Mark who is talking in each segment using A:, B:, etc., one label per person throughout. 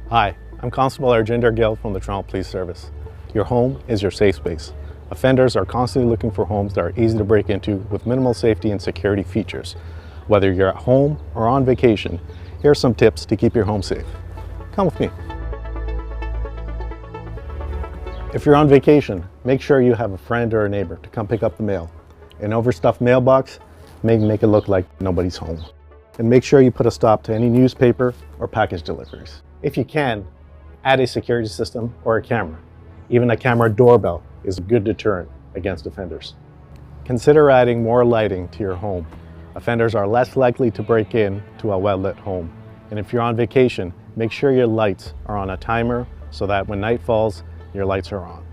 A: Hi, I'm Constable Arjinder Gill from the Toronto Police Service. Your home is your safe space. Offenders are constantly looking for homes that are easy to break into with minimal safety and security features. Whether you're at home or on vacation, here are some tips to keep your home safe. Come with me. If you're on vacation, make sure you have a friend or a neighbor to come pick up the mail. An overstuffed mailbox may make it look like nobody's home. And make sure you put a stop to any newspaper or package deliveries. If you can, add a security system or a camera. Even a camera doorbell is a good deterrent against offenders. Consider adding more lighting to your home. Offenders are less likely to break in to a well-lit home. And if you're on vacation, make sure your lights are on a timer so that when night falls, your lights are on.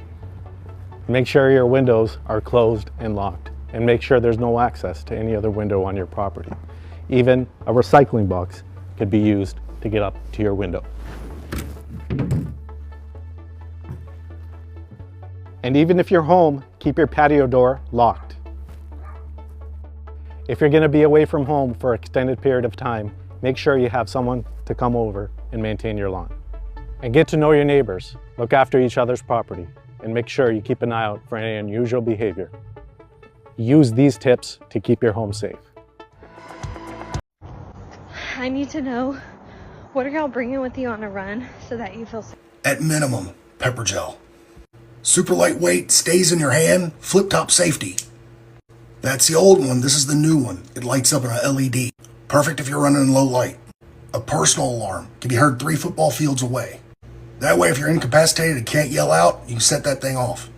A: Make sure your windows are closed and locked, and make sure there's no access to any other window on your property. Even a recycling box could be used to get up to your window. And even if you're home, keep your patio door locked. If you're going to be away from home for an extended period of time, make sure you have someone to come over and maintain your lawn. And get to know your neighbors, look after each other's property, and make sure you keep an eye out for any unusual behavior. Use these tips to keep your home safe.
B: I need to know, what are y'all bringing with you on a run so that you feel safe?
C: At minimum, pepper gel. Super lightweight, stays in your hand, flip-top safety. That's the old one, this is the new one. It lights up in an LED. Perfect if you're running in low light. A personal alarm can be heard 3 football fields away. That way if you're incapacitated and can't yell out, you can set that thing off.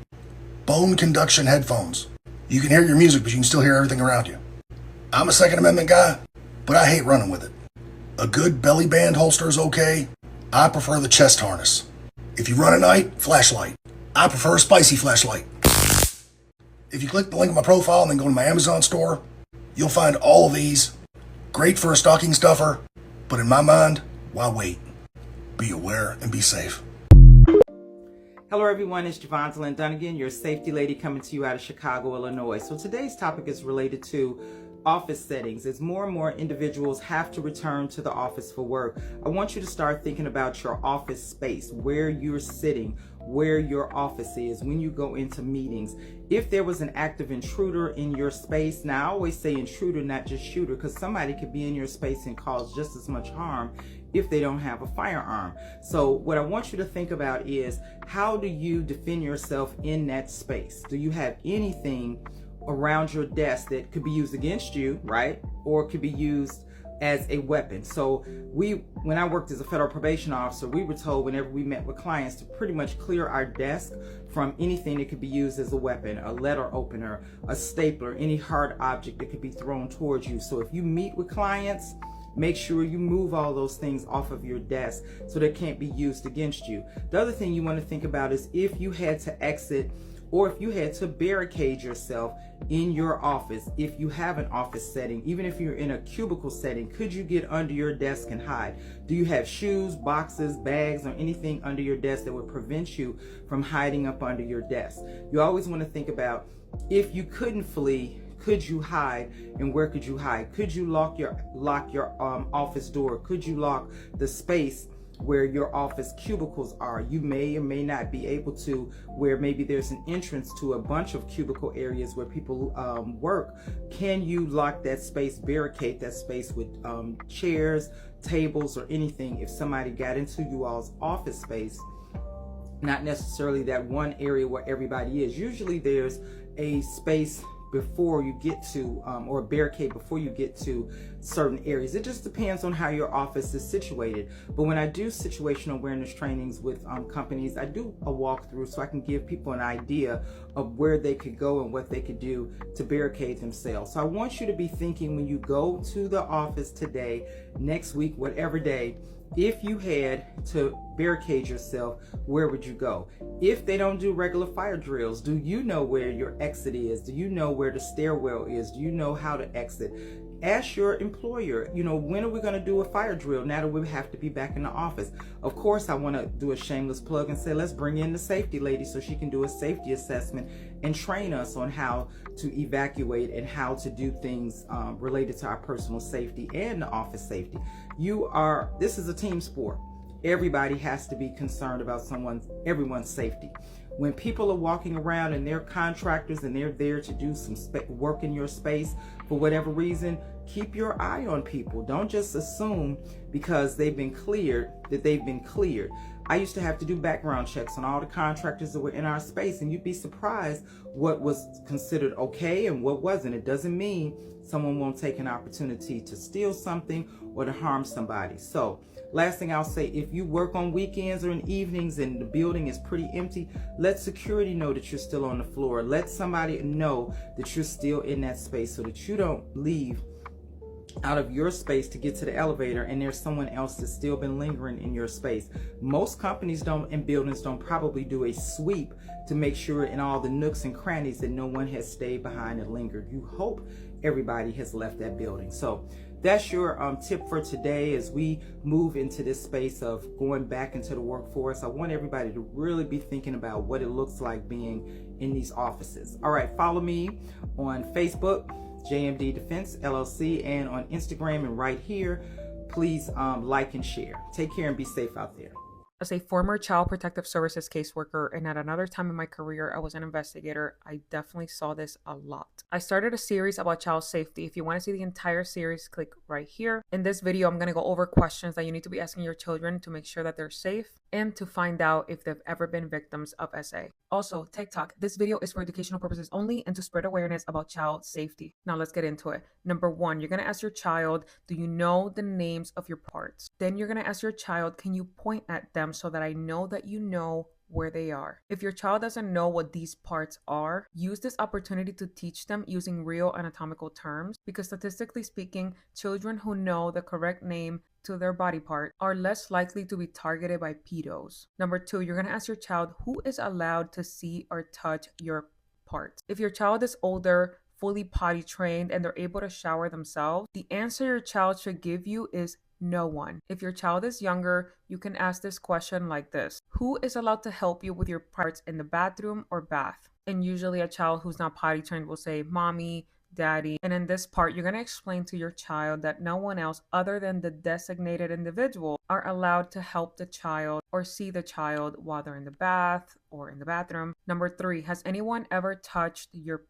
C: Bone conduction headphones. You can hear your music, but you can still hear everything around you. I'm a Second Amendment guy, but I hate running with it. A good belly band holster is okay. I prefer the chest harness. If you run at night, flashlight. I prefer a spicy flashlight. If you click the link in my profile and then go to my Amazon store, you'll find all of these. Great for a stocking stuffer, but in my mind, why wait? Be aware and be safe.
D: Hello everyone, it's Javonzelyn Dunnigan, your safety lady coming to you out of Chicago, Illinois. So today's topic is related to office settings. As more and more individuals have to return to the office for work, I want you to start thinking about your office space, where you're sitting, where your office is, when you go into meetings. If there was an active intruder in your space, now I always say intruder, not just shooter, because somebody could be in your space and cause just as much harm if they don't have a firearm. So what I want you to think about is, how do you defend yourself in that space? Do you have anything around your desk that could be used against you, right? Or could be used as a weapon. So when I worked as a federal probation officer, we were told whenever we met with clients to pretty much clear our desk from anything that could be used as a weapon, a letter opener, a stapler, any hard object that could be thrown towards you. So if you meet with clients, make sure you move all those things off of your desk so they can't be used against you. The other thing you want to think about is if you had to exit or if you had to barricade yourself in your office, if you have an office setting, even if you're in a cubicle setting, could you get under your desk and hide? Do you have shoes, boxes, bags, or anything under your desk that would prevent you from hiding up under your desk? You always want to think about, if you couldn't flee, could you hide, and where could you hide? Could you lock your office door? Could you lock the space where your office cubicles are? You may or may not be able to, where maybe there's an entrance to a bunch of cubicle areas where people work. Can you lock that space, barricade that space with chairs, tables, or anything if somebody got into you all's office space? Not necessarily that one area where everybody is. Usually there's a space before you get to, or a barricade before you get to certain areas. It just depends on how your office is situated. But when I do situational awareness trainings with companies, I do a walkthrough so I can give people an idea of where they could go and what they could do to barricade themselves. So I want you to be thinking, when you go to the office today, next week, whatever day, if you had to barricade yourself, where would you go? If they don't do regular fire drills, do you know where your exit is? Do you know where the stairwell is? Do you know how to exit? Ask your employer, when are we going to do a fire drill now that we have to be back in the office? Of course, I want to do a shameless plug and say, let's bring in the safety lady so she can do a safety assessment and train us on how to evacuate and how to do things related to our personal safety and the office safety. This is a team sport. everybody has to be concerned about everyone's safety. When people are walking around and they're contractors and they're there to do some work in your space for whatever reason, keep your eye on people. Don't just assume because they've been cleared that they've been cleared. I used to have to do background checks on all the contractors that were in our space, and you'd be surprised what was considered okay and what wasn't. It doesn't mean someone won't take an opportunity to steal something or to harm somebody. So last thing I'll say, if you work on weekends or in evenings and the building is pretty empty, let security know that you're still on the floor. Let somebody know that you're still in that space so that you don't leave out of your space to get to the elevator and there's someone else that's still been lingering in your space. Most companies and buildings don't probably do a sweep to make sure in all the nooks and crannies that no one has stayed behind and lingered. You hope everybody has left that building. So that's your tip for today as we move into this space of going back into the workforce. I want everybody to really be thinking about what it looks like being in these offices. All right, follow me on Facebook, JMD Defense LLC, and on Instagram and right here. Please like and share. Take care and be safe out there.
E: As a former Child Protective Services caseworker and at another time in my career I was an investigator, I definitely saw this a lot. I started a series about child safety. If you want to see the entire series, click right here. In this video, I'm going to go over questions that you need to be asking your children to make sure that they're safe and to find out if they've ever been victims of SA. Also, TikTok. This video is for educational purposes only and to spread awareness about child safety. Now let's get into it. Number one, you're going to ask your child, do you know the names of your parts? Then you're going to ask your child, can you point at them so that I know that you know where they are? If your child doesn't know what these parts are, use this opportunity to teach them using real anatomical terms, because statistically speaking, children who know the correct name to their body part are less likely to be targeted by pedos. Number two, you're going to ask your child who is allowed to see or touch your parts. If your child is older, fully potty trained, and they're able to shower themselves, the answer your child should give you is no one. If your child is younger, you can ask this question like this: who is allowed to help you with your parts in the bathroom or bath? And usually a child who's not potty trained will say mommy, daddy. And in this part, you're going to explain to your child that no one else other than the designated individual are allowed to help the child or see the child while they're in the bath or in the bathroom. Number three, has anyone ever touched your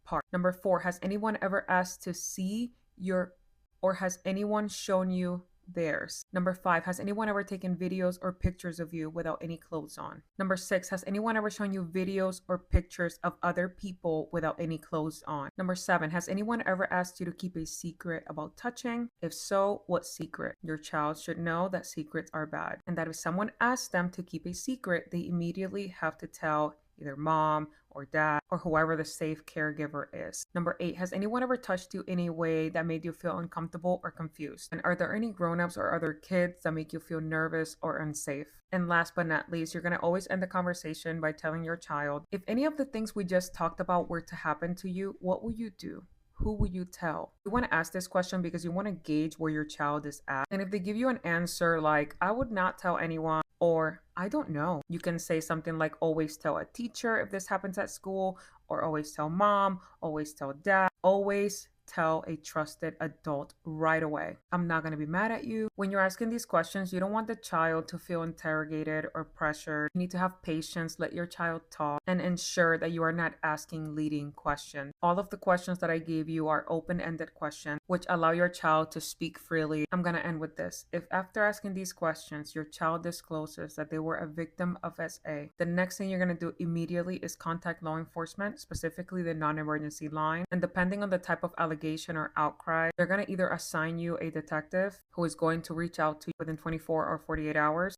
E: part? Number four, has anyone ever asked to see your, or has anyone shown you theirs? Number five, has anyone ever taken videos or pictures of you without any clothes on? Number six, has anyone ever shown you videos or pictures of other people without any clothes on? Number seven, has anyone ever asked you to keep a secret about touching? If so, what secret? Your child should know that secrets are bad, and that if someone asks them to keep a secret, they immediately have to tell either mom or dad or whoever the safe caregiver is. Number eight, has anyone ever touched you in a way that made you feel uncomfortable or confused? And are there any grown-ups or other kids that make you feel nervous or unsafe? And last but not least, you're going to always end the conversation by telling your child, if any of the things we just talked about were to happen to you, what will you do? Who will you tell? You want to ask this question because you want to gauge where your child is at. And if they give you an answer like, I would not tell anyone, or I don't know, you can say something like, always tell a teacher if this happens at school, or always tell mom, always tell dad, always tell a trusted adult right away. I'm not going to be mad at you. When you're asking these questions, you don't want the child to feel interrogated or pressured. You need to have patience, let your child talk, and ensure that you are not asking leading questions. All of the questions that I gave you are open-ended questions, which allow your child to speak freely. I'm going to end with this. If after asking these questions, your child discloses that they were a victim of SA, the next thing you're going to do immediately is contact law enforcement, specifically the non-emergency line. And depending on the type of allegation or outcry, they're going to either assign you a detective who is going to reach out to you within 24 or 48 hours,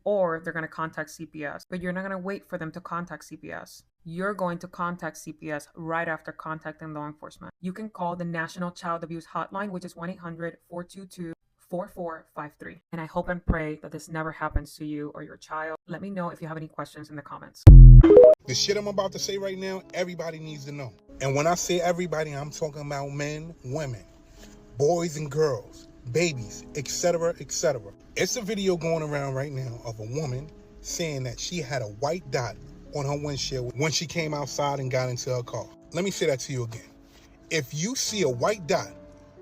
E: or they're going to contact CPS. But you're not going to wait for them to contact CPS. You're going to contact CPS right after contacting law enforcement. You can call the National Child Abuse Hotline, which is 1-800-422-4453. And I hope and pray that this never happens to you or your child. Let me know if you have any questions in the comments.
F: The shit I'm about to say right now, everybody needs to know. And when I say everybody, I'm talking about men, women, boys and girls, babies, etc., etc. It's a video going around right now of a woman saying that she had a white dot on her windshield when she came outside and got into her car. Let me say that to you again. If you see a white dot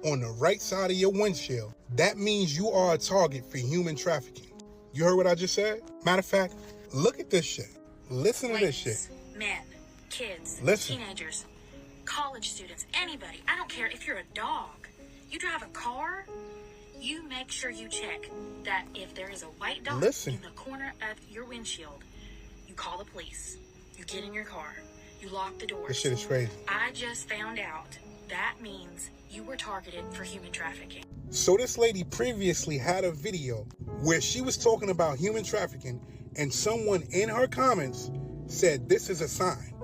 F: on the right side of your windshield, that means you are a target for human trafficking. You heard what I just said? Matter of fact, look at this shit. Listen to this
G: Ladies,
F: shit.
G: men, kids,
F: Listen.
G: teenagers, college students, anybody. I don't care if you're a dog. You drive a car, you make sure you check that if there is a white dot
F: Listen.
G: in the corner of your windshield, you call the police. You get in your car. You lock the doors.
F: This shit is crazy.
G: I just found out that means you were targeted for human trafficking.
F: So this lady previously had a video where she was talking about human trafficking, and someone in her comments said this is a sign,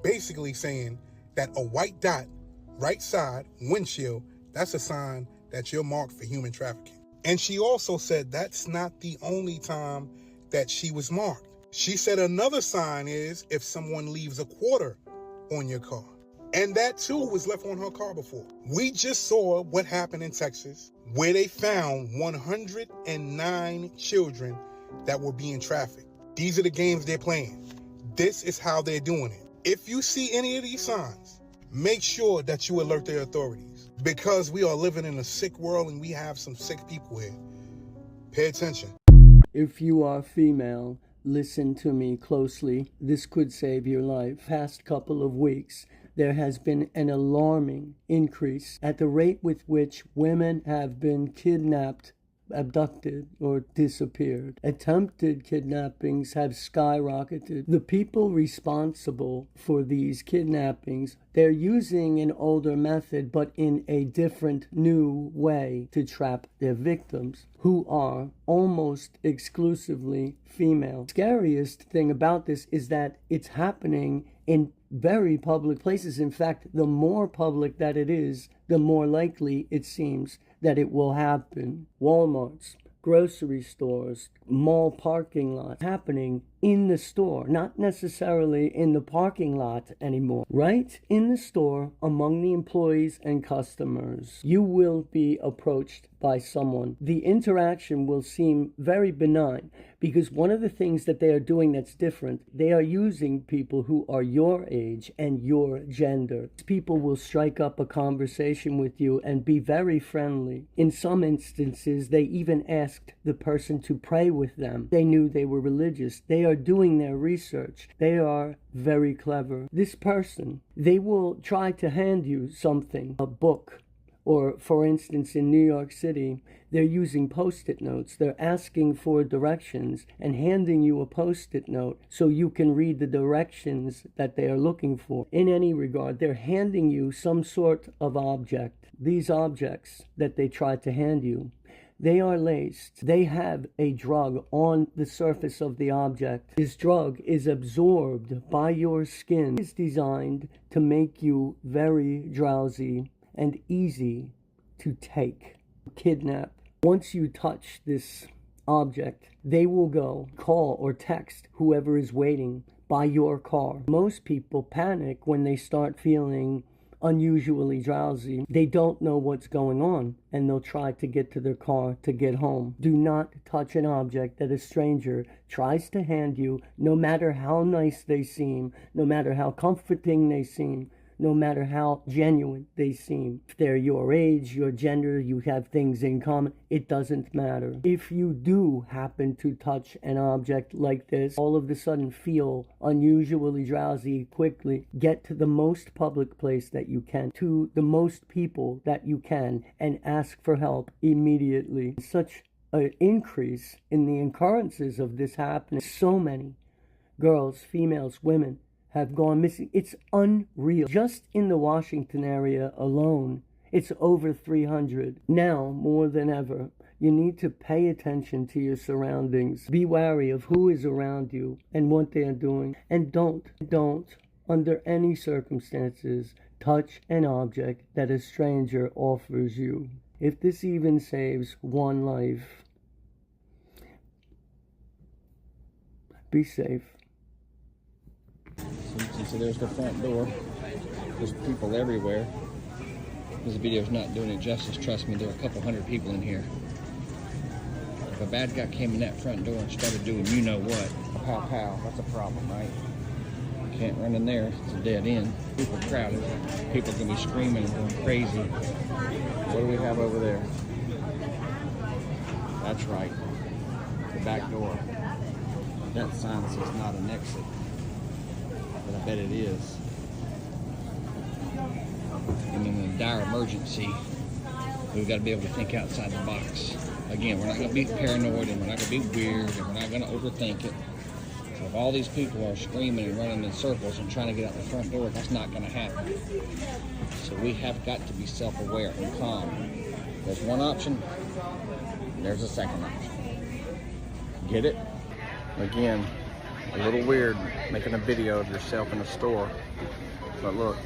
F: basically saying that a white dot, right side, windshield, that's a sign that you're marked for human trafficking. And she also said that's not the only time that she was marked. She said another sign is if someone leaves a quarter on your car. And that too was left on her car before. We just saw what happened in Texas, where they found 109 children that were being trafficked. These are the games they're playing. This is how they're doing it. If you see any of these signs, make sure that you alert the authorities, because we are living in a sick world and we have some sick people here. Pay attention.
H: If you are female, listen to me closely. This could save your life. Past couple of weeks, there has been an alarming increase at the rate with which women have been kidnapped, abducted, or disappeared. Attempted kidnappings have skyrocketed. The people responsible for these kidnappings, they're using an older method, but in a different, new way to trap their victims, who are almost exclusively female. Scariest thing about this is that it's happening in very public places. In fact, the more public that it is, the more likely it seems that it will happen. Walmarts, grocery stores, mall parking lots, happening in the store, not necessarily in the parking lot anymore. Right in the store, among the employees and customers, you will be approached by someone. The interaction will seem very benign, because one of the things that they are doing that's different, they are using people who are your age and your gender. People will strike up a conversation with you and be very friendly. In some instances, they even asked the person to pray with them. They knew they were religious. They are doing their research. They are very clever. This person, they will try to hand you something, a book. Or, for instance, in New York City, they're using Post-it notes. They're asking for directions and handing you a Post-it note so you can read the directions that they are looking for. In any regard, they're handing you some sort of object. These objects that they try to hand you, they are laced. They have a drug on the surface of the object. This drug is absorbed by your skin. It is designed to make you very drowsy and easy to take, kidnap. Once you touch this object, they will go call or text whoever is waiting by your car. Most people panic when they start feeling unusually drowsy. They don't know what's going on, and they'll try to get to their car to get home. Do not touch an object that a stranger tries to hand you, no matter how nice they seem, no matter how comforting they seem, no matter how genuine they seem. If they're your age, your gender, you have things in common, it doesn't matter. If you do happen to touch an object like this, all of a sudden feel unusually drowsy, quickly get to the most public place that you can, to the most people that you can, and ask for help immediately. Such an increase in the occurrences of this happening. So many girls, females, women have gone missing. It's unreal. Just in the Washington area alone, it's over 300. Now, more than ever, you need to pay attention to your surroundings. Be wary of who is around you and what they're doing. And don't, under any circumstances, touch an object that a stranger offers you. If this even saves one life, be safe.
I: So there's the front door. There's people everywhere. This video's not doing it justice. Trust me, there are a couple hundred people in here. If a bad guy came in that front door and started doing you know what, pow pow, that's a problem, right? Can't run in there. It's a dead end. People crowded. People can be screaming and going crazy. What do we have over there? That's right. The back door. That sign says not an exit, but I bet it is. And in a dire emergency, we've got to be able to think outside the box. Again, we're not going to be paranoid, and we're not going to be weird, and we're not going to overthink it. So if all these people are screaming and running in circles and trying to get out the front door, that's not going to happen. So we have got to be self-aware and calm. There's one option, there's a second option. Get it? Again, a little weird making a video of yourself in a store, but look,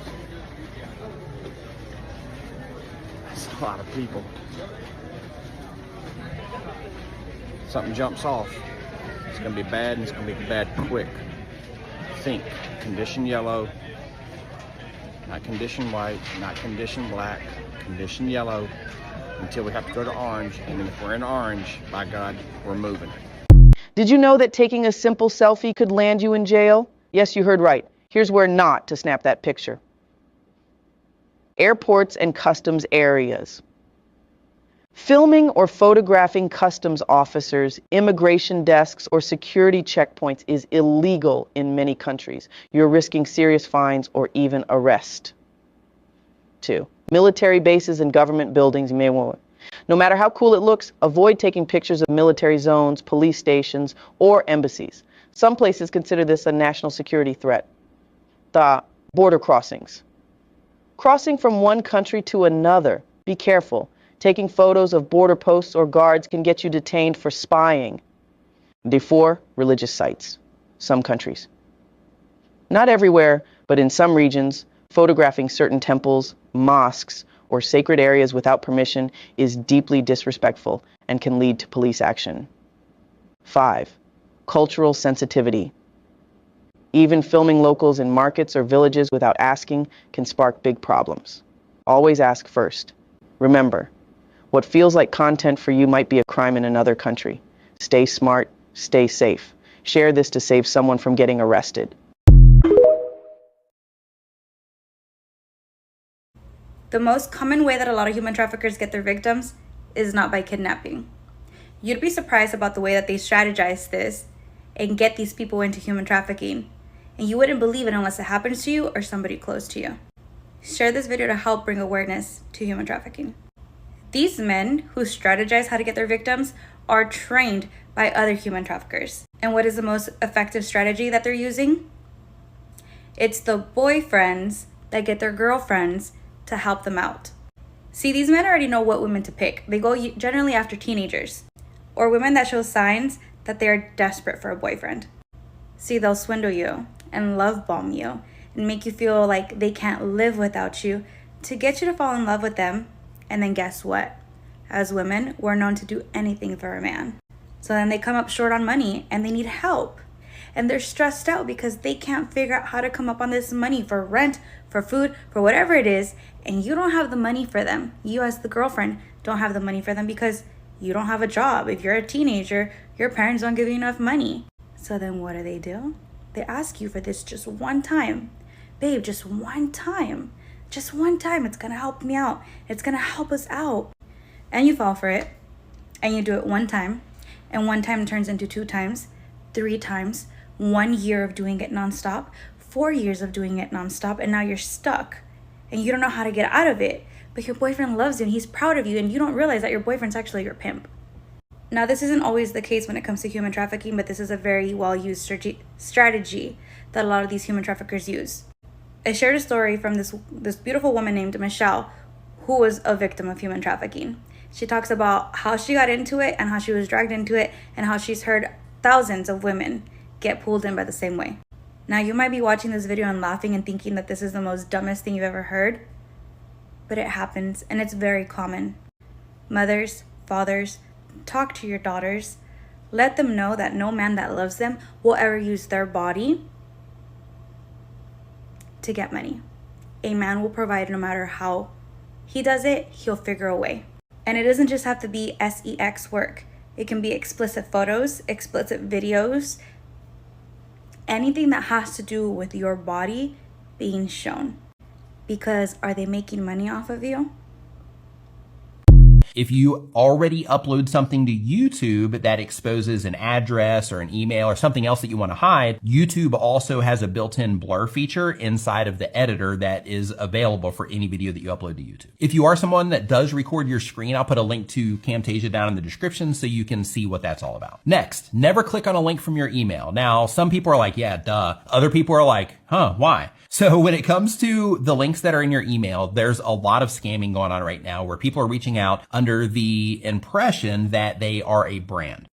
I: it's a lot of people. Something jumps off, it's going to be bad, and it's going to be bad quick. Think condition yellow, not condition white, not condition black, condition yellow, until we have to go to orange, and then if we're in orange, by God, we're moving.
J: Did you know that taking a simple selfie could land you in jail? Yes, you heard right. Here's where not to snap that picture. Airports and customs areas. Filming or photographing customs officers, immigration desks, or security checkpoints is illegal in many countries. You're risking serious fines or even arrest. 2. Military bases and government buildings you may want. No matter how cool it looks, avoid taking pictures of military zones, police stations, or embassies. Some places consider this a national security threat. The border crossings. Crossing from one country to another. Be careful. Taking photos of border posts or guards can get you detained for spying. 4. Religious sites. Some countries. Not everywhere, but in some regions, photographing certain temples, mosques, or sacred areas without permission is deeply disrespectful and can lead to police action. 5. Cultural sensitivity. Even filming locals in markets or villages without asking can spark big problems. Always ask first. Remember, what feels like content for you might be a crime in another country. Stay smart, stay safe. Share this to save someone from getting arrested.
K: The most common way that a lot of human traffickers get their victims is not by kidnapping. You'd be surprised about the way that they strategize this and get these people into human trafficking. And you wouldn't believe it unless it happens to you or somebody close to you. Share this video to help bring awareness to human trafficking. These men who strategize how to get their victims are trained by other human traffickers. And what is the most effective strategy that they're using? It's the boyfriends that get their girlfriends to help them out. See, these men already know what women to pick. They go generally after teenagers or women that show signs that they're desperate for a boyfriend. See, they'll swindle you and love bomb you and make you feel like they can't live without you to get you to fall in love with them. And then guess what? As women, we're known to do anything for a man. So then they come up short on money and they need help. And they're stressed out because they can't figure out how to come up on this money for rent, for food, for whatever it is. And you don't have the money for them. You as the girlfriend don't have the money for them because you don't have a job. If you're a teenager, your parents don't give you enough money. So then what do? They ask you for this just one time. Babe, just one time. Just one time. It's gonna help me out. It's gonna help us out. And you fall for it. And you do it one time. And one time turns into 2 times, 3 times, 1 year of doing it nonstop, 4 years of doing it nonstop, and now you're stuck. And you don't know how to get out of it. But your boyfriend loves you and he's proud of you, and you don't realize that your boyfriend's actually your pimp. Now, this isn't always the case when it comes to human trafficking, but this is a very well-used strategy that a lot of these human traffickers use. I shared a story from this beautiful woman named Michelle, who was a victim of human trafficking. She talks about how she got into it and how she was dragged into it and how she's heard thousands of women get pulled in by the same way. Now, you might be watching this video and laughing and thinking that this is the most dumbest thing you've ever heard, but it happens and it's very common. Mothers, fathers, talk to your daughters. Let them know that no man that loves them will ever use their body to get money. A man will provide no matter how he does it, he'll figure a way. And it doesn't just have to be sex work. It can be explicit photos, explicit videos, anything that has to do with your body being shown. Because are they making money off of you?
L: If you already upload something to YouTube that exposes an address or an email or something else that you want to hide, YouTube also has a built-in blur feature inside of the editor that is available for any video that you upload to YouTube. If you are someone that does record your screen, I'll put a link to Camtasia down in the description so you can see what that's all about. Next, never click on a link from your email. Now, some people are like, yeah, duh. Other people are like, huh, why? So when it comes to the links that are in your email, there's a lot of scamming going on right now where people are reaching out under the impression that they are a brand.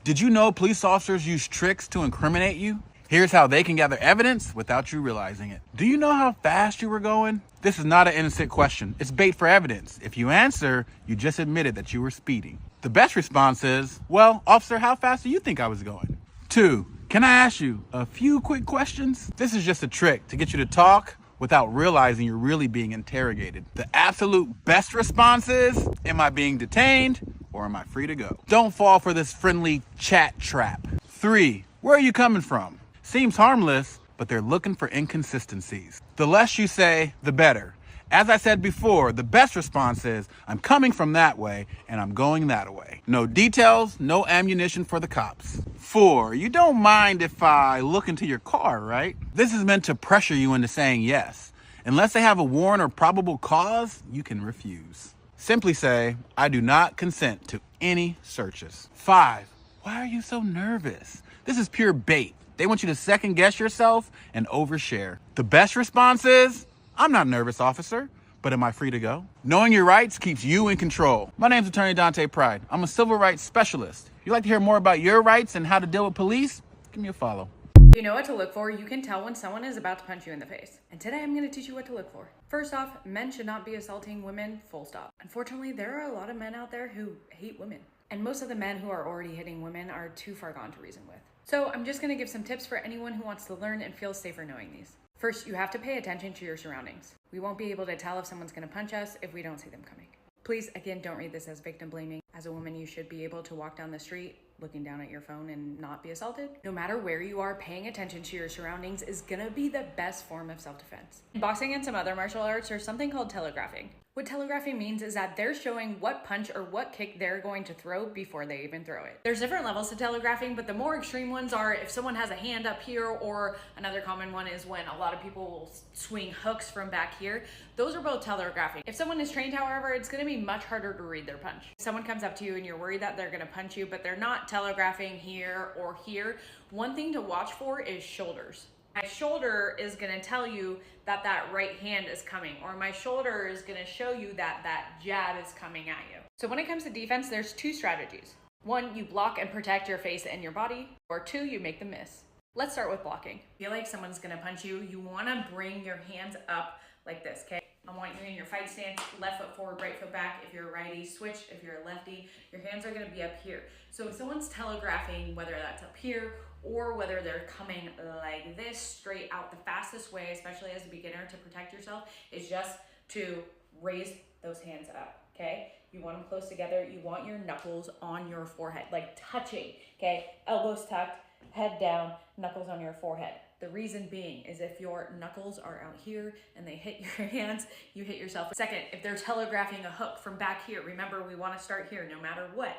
F: Did you know police officers use tricks to incriminate you? Here's how they can gather evidence without you realizing it. Do you know how fast you were going? This is not an innocent question. It's bait for evidence. If you answer, you just admitted that you were speeding. The best response is, well, officer, how fast do you think I was going? 2, can I ask you a few quick questions? This is just a trick to get you to talk without realizing you're really being interrogated. The absolute best response is, am I being detained or am I free to go? Don't fall for this friendly chat trap. 3, where are you coming from? Seems harmless, but they're looking for inconsistencies. The less you say, the better. As I said before, the best response is, I'm coming from that way and I'm going that way. No details, no ammunition for the cops. 4, you don't mind if I look into your car, right? This is meant to pressure you into saying yes. Unless they have a warrant or probable cause, you can refuse. Simply say, I do not consent to any searches. 5, why are you so nervous? This is pure bait. They want you to second guess yourself and overshare. The best response is, I'm not nervous, officer, but am I free to go? Knowing your rights keeps you in control. My name's Attorney Dante Pride. I'm a civil rights specialist. If you'd like to hear more about your rights and how to deal with police, give me a follow.
M: You know what to look for. You can tell when someone is about to punch you in the face. And today I'm going to teach you what to look for. First off, men should not be assaulting women, full stop. Unfortunately, there are a lot of men out there who hate women. And most of the men who are already hitting women are too far gone to reason with. So I'm just going to give some tips for anyone who wants to learn and feel safer knowing these. First, you have to pay attention to your surroundings. We won't be able to tell if someone's going to punch us if we don't see them coming. Please, again, don't read this as victim blaming. As a woman, you should be able to walk down the street looking down at your phone and not be assaulted. No matter where you are, paying attention to your surroundings is gonna be the best form of self-defense. Boxing and some other martial arts are something called telegraphing. What telegraphing means is that they're showing what punch or what kick they're going to throw before they even throw it. There's different levels to telegraphing, but the more extreme ones are if someone has a hand up here, or another common one is when a lot of people will swing hooks from back here. Those are both telegraphing. If someone is trained, however, it's gonna be much harder to read their punch. If someone comes up to you and you're worried that they're gonna punch you, but they're not telegraphing here or here, one thing to watch for is shoulders. My shoulder is going to tell you that that right hand is coming, or my shoulder is going to show you that that jab is coming at you. So when it comes to defense, there's 2 strategies. 1, you block and protect your face and your body, or 2, you make them miss. Let's start with blocking. Feel like someone's going to punch you, you want to bring your hands up like this, okay? I want you in your fight stance, left foot forward, right foot back. If you're a righty, switch. If you're a lefty, your hands are going to be up here. So if someone's telegraphing, whether that's up here or whether they're coming like this straight out, the fastest way, especially as a beginner, to protect yourself is just to raise those hands up, okay? You want them close together. You want your knuckles on your forehead, like touching, okay? Elbows tucked, head down, knuckles on your forehead. The reason being is if your knuckles are out here and they hit your hands, you hit yourself. Second, if they're telegraphing a hook from back here, remember we want to start here no matter what.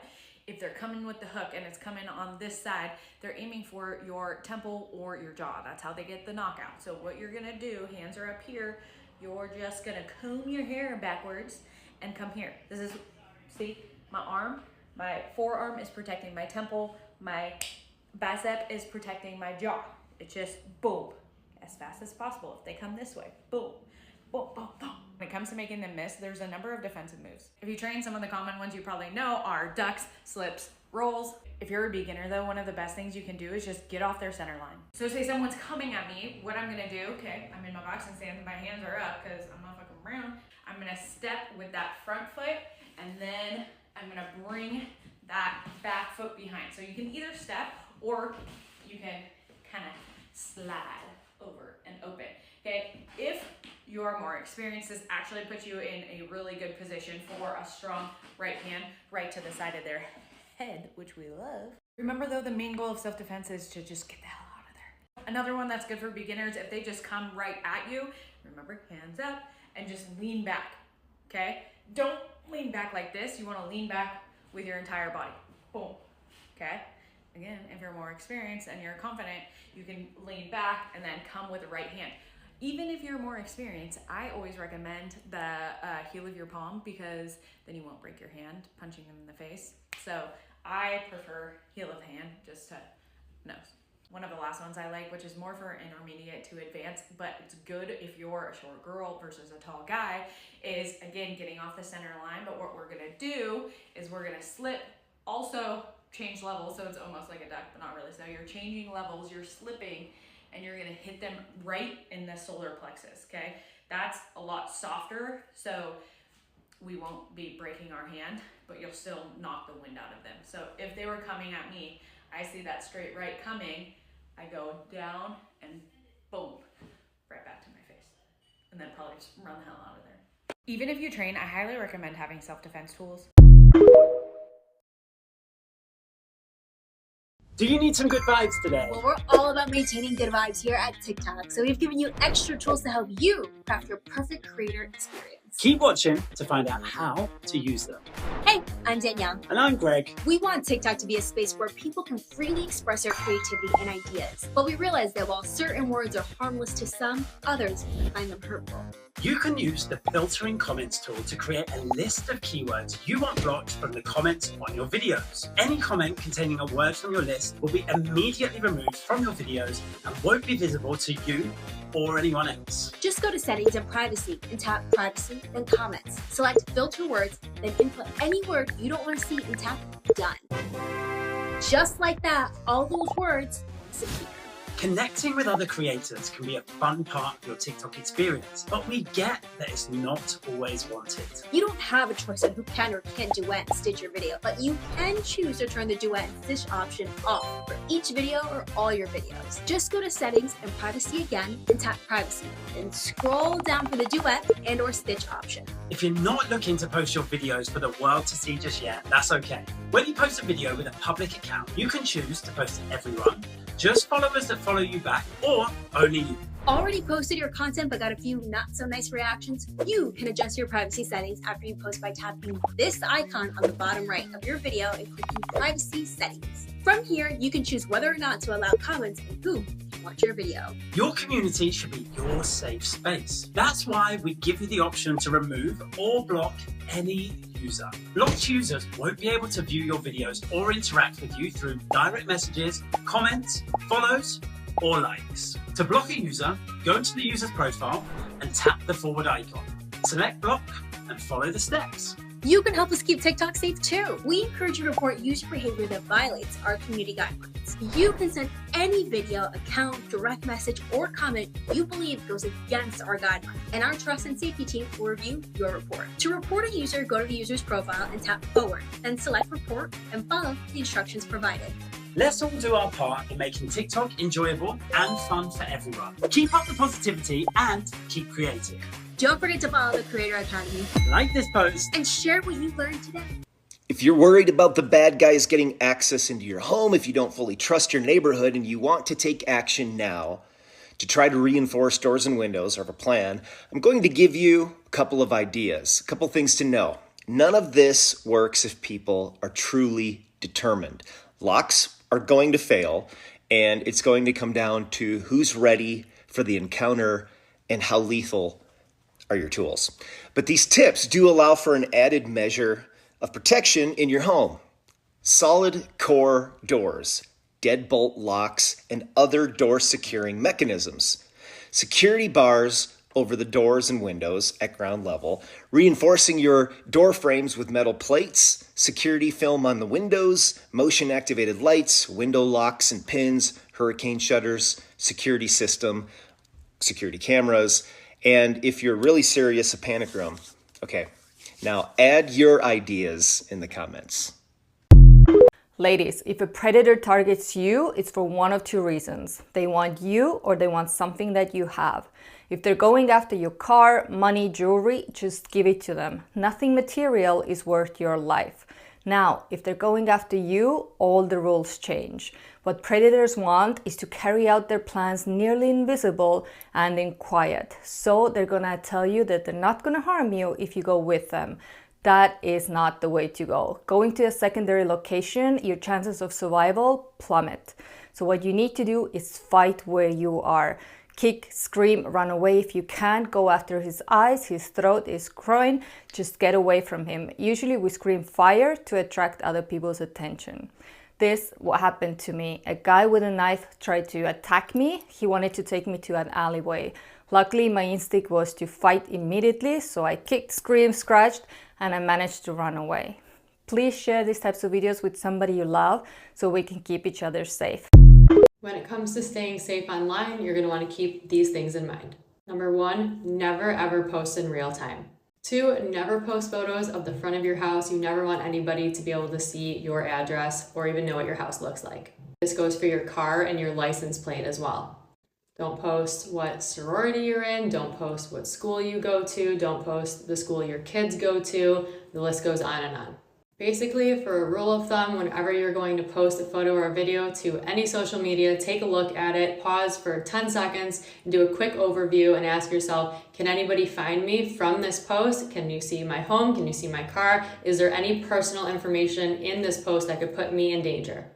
M: If they're coming with the hook and it's coming on this side, they're aiming for your temple or your jaw. That's how they get the knockout. So what you're gonna do, hands are up here, you're just gonna comb your hair backwards and come here. This is, see, my arm, my forearm is protecting my temple, my bicep is protecting my jaw. It's just boom, as fast as possible. If they come this way, boom, boom, boom, boom. When it comes to making them miss, there's a number of defensive moves. If you train, some of the common ones you probably know are ducks, slips, rolls. If you're a beginner though, one of the best things you can do is just get off their center line. So say someone's coming at me, what I'm gonna do, okay, I'm in my boxing stance and my hands are up because I'm not fucking around. I'm gonna step with that front foot and then I'm gonna bring that back foot behind. So you can either step or you can kind of slide over and open, okay? If you're more experienced, this actually puts you in a really good position for a strong right hand right to the side of their head, which we love. Remember though, the main goal of self-defense is to just get the hell out of there. Another one that's good for beginners, if they just come right at you, remember, hands up and just lean back. okay? Don't lean back like this. You wanna lean back with your entire body. Boom, okay? Again, if you're more experienced and you're confident, you can lean back and then come with the right hand. Even if you're more experienced, I always recommend the heel of your palm, because then you won't break your hand punching them in the face. So I prefer heel of hand just to nose. One of the last ones I like, which is more for intermediate to advanced, but it's good if you're a short girl versus a tall guy, is again getting off the center line. But what we're gonna do is we're gonna slip, also change levels, so it's almost like a duck, but not really. So you're changing levels, you're slipping, and you're gonna hit them right in the solar plexus, okay? That's a lot softer, so we won't be breaking our hand, but you'll still knock the wind out of them. So if they were coming at me, I see that straight right coming, I go down and boom, right back to my face. And then probably just run the hell out of there. Even if you train, I highly recommend having self-defense tools.
N: Do you need some good vibes today?
O: Well, we're all about maintaining good vibes here at TikTok, so we've given you extra tools to help you craft your perfect creator experience.
N: Keep watching to find out how to use them.
O: Hey, I'm Danielle.
N: And I'm Greg.
O: We want TikTok to be a space where people can freely express their creativity and ideas, but we realize that while certain words are harmless to some, others can find them hurtful.
N: You can use the filtering comments tool to create a list of keywords you want blocked from the comments on your videos. Any comment containing a word from your list will be immediately removed from your videos and won't be visible to you or anyone else.
O: Just go to settings and privacy and tap privacy, then comments. Select filter words, then input any word you don't want to see and tap done. Just like that, all those words disappear.
N: Connecting with other creators can be a fun part of your TikTok experience, but we get that it's not always wanted.
O: You don't have a choice on who can or can't duet and stitch your video, but you can choose to turn the duet and stitch option off for each video or all your videos. Just go to settings and privacy again and tap privacy, then scroll down for the duet and or stitch option.
N: If you're not looking to post your videos for the world to see just yet, that's okay. When you post a video with a public account, you can choose to post to everyone, just followers that follow you back, or only you.
O: Already posted your content but got a few not so nice reactions? You can adjust your privacy settings after you post by tapping this icon on the bottom right of your video and clicking privacy settings. From here, you can choose whether or not to allow comments and who can watch your video.
N: Your community should be your safe space. That's why we give you the option to remove or block any user. Blocked users won't be able to view your videos or interact with you through direct messages, comments, follows, or likes. To block a user, go to the user's profile and tap the forward icon. Select block and follow the steps.
O: You can help us keep TikTok safe too. We encourage you to report user behavior that violates our community guidelines. You can send any video, account, direct message, or comment you believe goes against our guidelines, and our trust and safety team will review your report. To report a user, go to the user's profile and tap forward, then select report and follow the instructions provided.
N: Let's all do our part in making TikTok enjoyable and fun for everyone. Keep up the positivity and keep creating.
O: Don't forget to follow the Creator Academy,
N: like this post,
O: and share what you learned today.
P: If you're worried about the bad guys getting access into your home, if you don't fully trust your neighborhood, and you want to take action now to try to reinforce doors and windows, or have a plan, I'm going to give you a couple of ideas, a couple things to know. None of this works if people are truly determined. Locks are going to fail, and it's going to come down to who's ready for the encounter and how lethal are your tools. But these tips do allow for an added measure of protection in your home. Solid core doors, deadbolt locks, and other door securing mechanisms. Security bars over the doors and windows at ground level, reinforcing your door frames with metal plates, security film on the windows, motion activated lights, window locks and pins, hurricane shutters, security system, security cameras, and if you're really serious, a panic room. Okay, now add your ideas in the comments.
Q: Ladies, if a predator targets you, it's for one of two reasons. They want you or they want something that you have. If they're going after your car, money, jewelry, just give it to them. Nothing material is worth your life. Now, if they're going after you, all the rules change. What predators want is to carry out their plans nearly invisible and in quiet. So they're gonna tell you that they're not gonna harm you if you go with them. That is not the way to go. Going to a secondary location, your chances of survival plummet. So what you need to do is fight where you are. Kick, scream, run away if you can. Go after his eyes, his throat, his groin. Just get away from him. Usually we scream fire to attract other people's attention. This what happened to me. A guy with a knife tried to attack me. He wanted to take me to an alleyway. Luckily, my instinct was to fight immediately, so I kicked, screamed, scratched, and I managed to run away. Please share these types of videos with somebody you love so we can keep each other safe.
R: When it comes to staying safe online, you're going to want to keep these things in mind. Number 1, never ever post in real time. 2, never post photos of the front of your house. You never want anybody to be able to see your address or even know what your house looks like. This goes for your car and your license plate as well. Don't post what sorority you're in, don't post what school you go to, don't post the school your kids go to, the list goes on and on. Basically, for a rule of thumb, whenever you're going to post a photo or a video to any social media, take a look at it, pause for 10 seconds, and do a quick overview and ask yourself, can anybody find me from this post? Can you see my home? Can you see my car? Is there any personal information in this post that could put me in danger?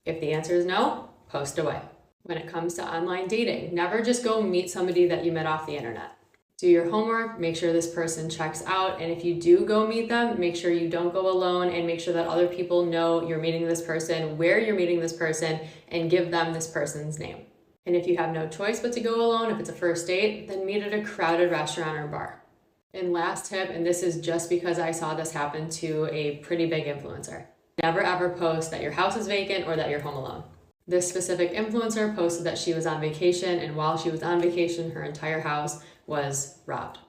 R: If the answer is no, post away. When it comes to online dating, never just go meet somebody that you met off the internet. Do your homework, make sure this person checks out, and if you do go meet them, make sure you don't go alone and make sure that other people know you're meeting this person, where you're meeting this person, and give them this person's name. And if you have no choice but to go alone, if it's a first date, then meet at a crowded restaurant or bar. And last tip, and this is just because I saw this happen to a pretty big influencer, never ever post that your house is vacant or that you're home alone. This specific influencer posted that she was on vacation, and while she was on vacation, her entire house was robbed.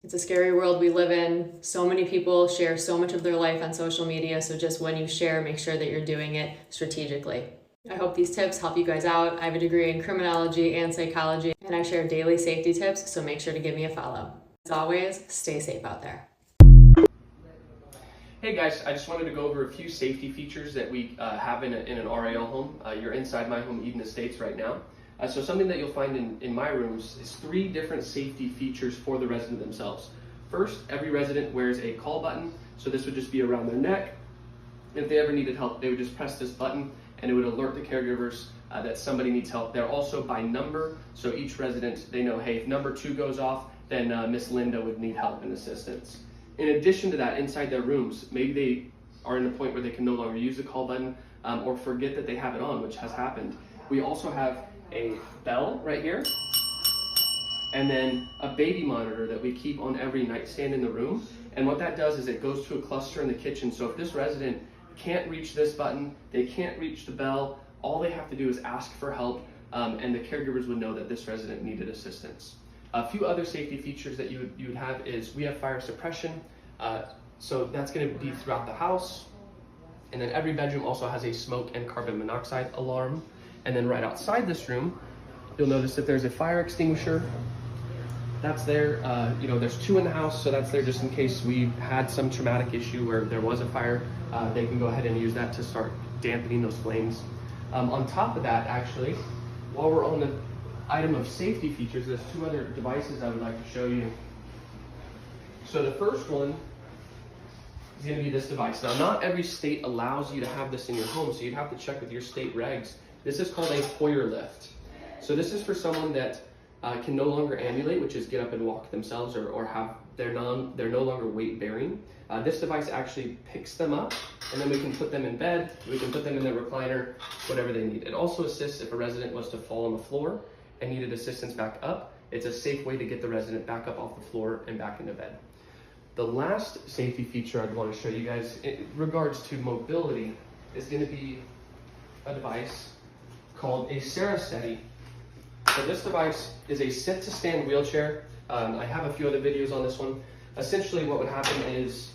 R: It's a scary world we live in. So many people share so much of their life on social media, so just when you share, make sure that you're doing it strategically. I hope these tips help you guys out. I have a degree in criminology and psychology, and I share daily safety tips, so make sure to give me a follow. As always, stay safe out there.
S: Hey guys, I just wanted to go over a few safety features that we have in an RAL home. You're inside my home, Eden Estates, right now. So something that you'll find in my rooms is 3 different safety features for the resident themselves. First, every resident wears a call button, so this would just be around their neck. If they ever needed help, they would just press this button and it would alert the caregivers that somebody needs help. They're also by number, so each resident, they know, hey, if number 2 goes off, then Miss Linda would need help and assistance. In addition to that, inside their rooms, maybe they are in a point where they can no longer use the call button or forget that they have it on, which has happened. We also have a bell right here, and then a baby monitor that we keep on every nightstand in the room. And what that does is it goes to a cluster in the kitchen. So if this resident can't reach this button, they can't reach the bell, all they have to do is ask for help, and the caregivers would know that this resident needed assistance. A few other safety features that you would have is we have fire suppression. So that's going to be throughout the house. And then every bedroom also has a smoke and carbon monoxide alarm. And then right outside this room, you'll notice that there's a fire extinguisher. That's there. There's 2 in the house, so that's there just in case we had some traumatic issue where there was a fire. They can go ahead and use that to start dampening those flames. On top of that, actually, while we're on the item of safety features, there's 2 other devices I would like to show you. So the first one is going to be this device. Now, not every state allows you to have this in your home, so you'd have to check with your state regs. This is called a Hoyer lift. So this is for someone that can no longer ambulate, which is get up and walk themselves, or have they're no longer weight bearing. This device actually picks them up, and then we can put them in bed, we can put them in their recliner, whatever they need. It also assists if a resident was to fall on the floor and needed assistance back up. It's a safe way to get the resident back up off the floor and back into bed. The last safety feature I'd want to show you guys in regards to mobility is going to be a device called a Serasteti. So this device is a sit-to-stand wheelchair. I have a few other videos on this one. Essentially what would happen is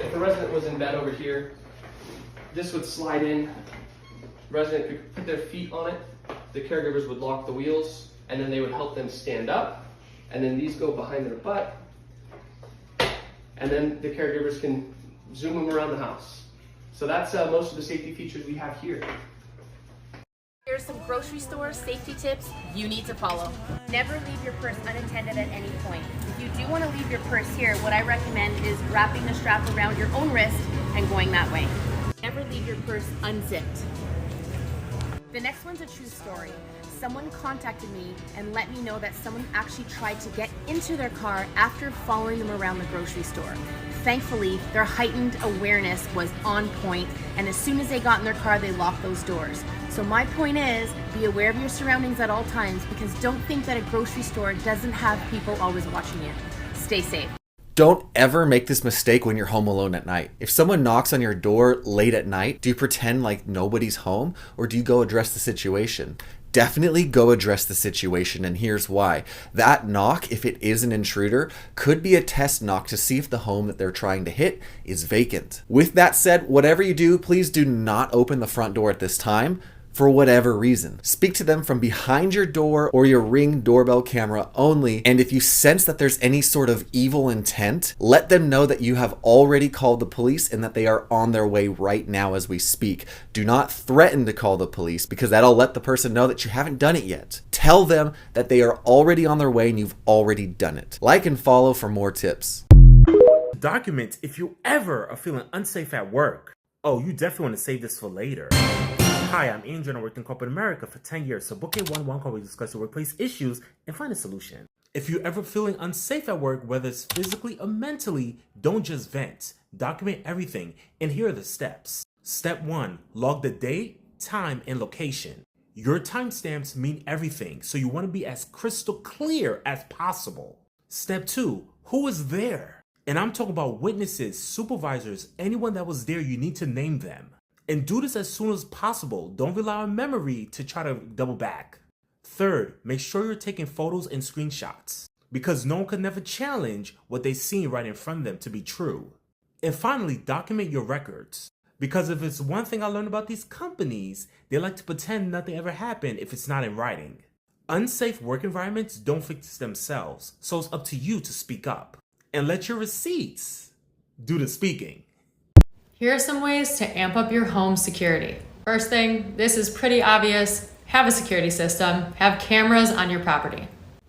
S: if the resident was in bed over here, this would slide in, the resident could put their feet on it, the caregivers would lock the wheels, and then they would help them stand up, and then these go behind their butt, and then the caregivers can zoom them around the house. So that's most of the safety features we have here.
T: Here's some grocery store safety tips you need to follow. Never leave your purse unattended at any point. If you do want to leave your purse here, what I recommend is wrapping the strap around your own wrist and going that way. Never leave your purse unzipped. The next one's a true story. Someone contacted me and let me know that someone actually tried to get into their car after following them around the grocery store. Thankfully, their heightened awareness was on point, and as soon as they got in their car, they locked those doors. So my point is, be aware of your surroundings at all times, because don't think that a grocery store doesn't have people always watching you. Stay safe.
U: Don't ever make this mistake when you're home alone at night. If someone knocks on your door late at night, do you pretend like nobody's home, or do you go address the situation? Definitely go address the situation, and here's why. That knock, if it is an intruder, could be a test knock to see if the home that they're trying to hit is vacant. With that said, whatever you do, please do not open the front door at this time. For whatever reason. Speak to them from behind your door or your Ring doorbell camera only, and if you sense that there's any sort of evil intent, let them know that you have already called the police and that they are on their way right now as we speak. Do not threaten to call the police, because that'll let the person know that you haven't done it yet. Tell them that they are already on their way and you've already done it. Like and follow for more tips.
V: Document if you ever are feeling unsafe at work. Oh, you definitely want to save this for later. Hi, I'm Angel and I worked in corporate America for 10 years, so book a one-on-one call where we discuss your workplace issues and find a solution. If you're ever feeling unsafe at work, whether it's physically or mentally, don't just vent. Document everything, and here are the steps. Step 1, log the date, time, and location. Your timestamps mean everything, so you want to be as crystal clear as possible. Step 2, who was there? And I'm talking about witnesses, supervisors, anyone that was there, you need to name them. And do this as soon as possible. Don't rely on memory to try to double back. Third, make sure you're taking photos and screenshots, because no one can never challenge what they see right in front of them to be true. And finally, document your records, because if it's one thing I learned about these companies, they like to pretend nothing ever happened if it's not in writing. Unsafe work environments don't fix themselves, so it's up to you to speak up. And let your receipts do the speaking.
R: Here are some ways to amp up your home security. First thing, this is pretty obvious. Have a security system. Have cameras on your property.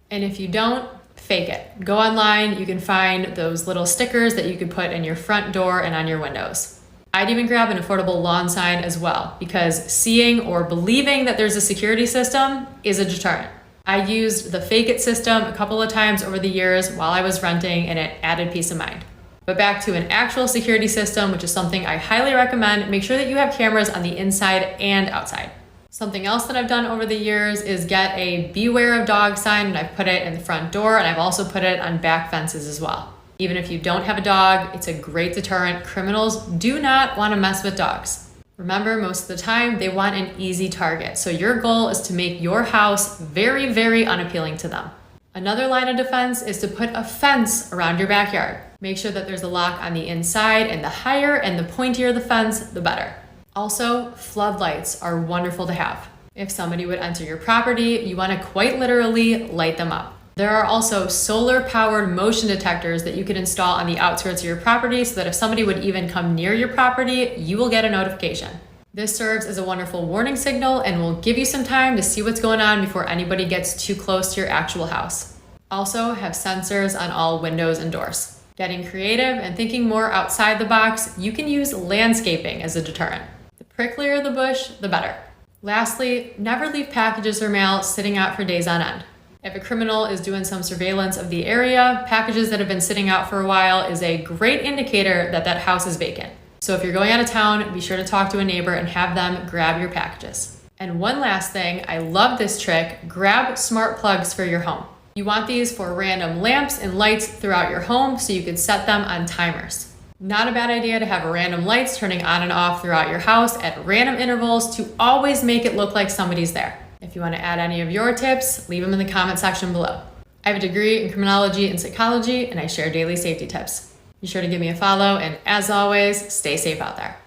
R: And if you don't, fake it. Go online, you can find those little stickers that you could put in your front door and on your windows. I'd even grab an affordable lawn sign as well, because seeing or believing that there's a security system is a deterrent. I used the fake it system a couple of times over the years while I was renting, and it added peace of mind. But back to an actual security system, which is something I highly recommend, make sure that you have cameras on the inside and outside. Something else that I've done over the years is get a beware of dog sign, and I've put it in the front door, and I've also put it on back fences as well. Even if you don't have a dog, it's a great deterrent. Criminals do not want to mess with dogs. Remember, most of the time, they want an easy target. So your goal is to make your house very, very unappealing to them. Another line of defense is to put a fence around your backyard. Make sure that there's a lock on the inside, and the higher and the pointier the fence, the better. Also, floodlights are wonderful to have. If somebody would enter your property, you want to quite literally light them up. There are also solar-powered motion detectors that you can install on the outskirts of your property so that if somebody would even come near your property, you will get a notification. This serves as a wonderful warning signal and will give you some time to see what's going on before anybody gets too close to your actual house. Also, have sensors on all windows and doors. Getting creative and thinking more outside the box, you can use landscaping as a deterrent. The pricklier the bush, the better. Lastly, never leave packages or mail sitting out for days on end. If a criminal is doing some surveillance of the area, packages that have been sitting out for a while is a great indicator that that house is vacant. So if you're going out of town, be sure to talk to a neighbor and have them grab your packages. And one last thing, I love this trick, grab smart plugs for your home. You want these for random lamps and lights throughout your home so you can set them on timers. Not a bad idea to have random lights turning on and off throughout your house at random intervals to always make it look like somebody's there. If you want to add any of your tips, leave them in the comment section below. I have a degree in criminology and psychology, and I share daily safety tips. Be sure to give me a follow, and as always, stay safe out there.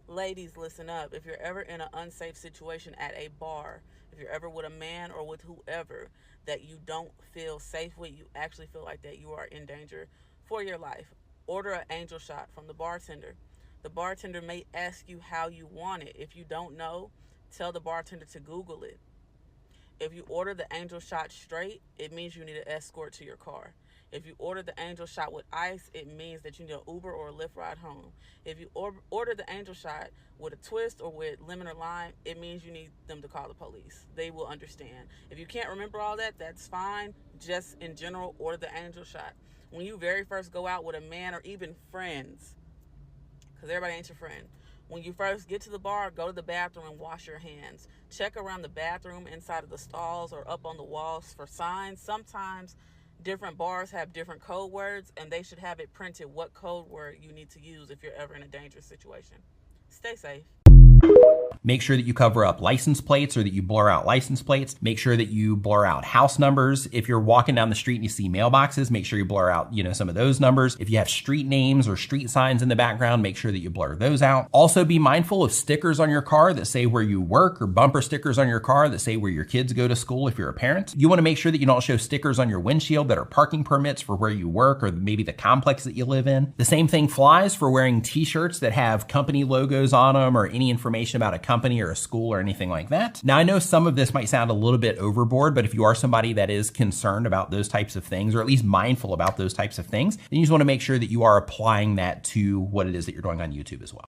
W: Ladies, listen up. If you're ever in an unsafe situation at a bar, if you're ever with a man or with whoever that you don't feel safe with, you actually feel like that you are in danger for your life, order an angel shot from the bartender may ask you how you want it. If you don't know, tell the bartender to Google it. If you order the angel shot straight, it means you need an escort to your car. If you order the angel shot with ice, it means that you need an Uber or a Lyft ride home. If you order the angel shot with a twist or with lemon or lime, it means you need them to call the police. They will understand. If you can't remember all that, that's fine. Just in general, order the angel shot. When you very first go out with a man or even friends, because everybody ain't your friend, when you first get to the bar, go to the bathroom and wash your hands. Check around the bathroom, inside of the stalls, or up on the walls for signs. Sometimes different bars have different code words, and they should have it printed what code word you need to use if you're ever in a dangerous situation. Stay safe.
L: Make sure that you cover up license plates or that you blur out license plates. Make sure that you blur out house numbers. If you're walking down the street and you see mailboxes, make sure you blur out, some of those numbers. If you have street names or street signs in the background, make sure that you blur those out. Also be mindful of stickers on your car that say where you work, or bumper stickers on your car that say where your kids go to school if you're a parent. You want to make sure that you don't show stickers on your windshield that are parking permits for where you work or maybe the complex that you live in. The same thing flies for wearing t-shirts that have company logos on them or any information about a company or a school or anything like that. Now, I know some of this might sound a little bit overboard, but if you are somebody that is concerned about those types of things, or at least mindful about those types of things, then you just want to make sure that you are applying that to what it is that you're doing on YouTube as well.